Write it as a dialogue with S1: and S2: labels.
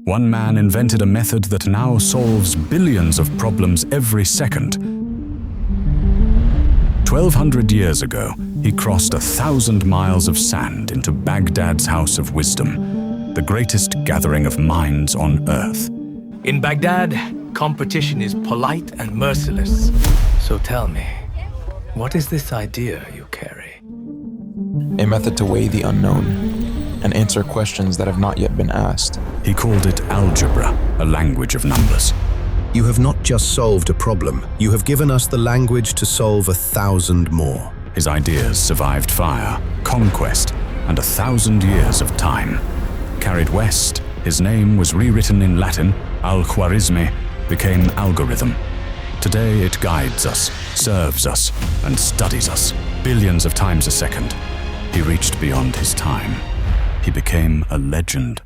S1: One man invented a method that now solves billions of problems every second. 1,200 years ago, he crossed 1,000 miles of sand into Baghdad's House of Wisdom, the greatest gathering of minds on earth.
S2: In Baghdad, competition is polite and merciless. So tell me, what is this idea you carry?
S3: A method to weigh the unknown and answer questions that have not yet been asked.
S1: He called it algebra, a language of numbers.
S4: You have not just solved a problem, you have given us the language to solve 1,000 more.
S1: His ideas survived fire, conquest, and 1,000 years of time. Carried west, his name was rewritten in Latin. Al-Khwarizmi became algorithm. Today it guides us, serves us, and studies us, billions of times a second. He reached beyond his time. He became a legend.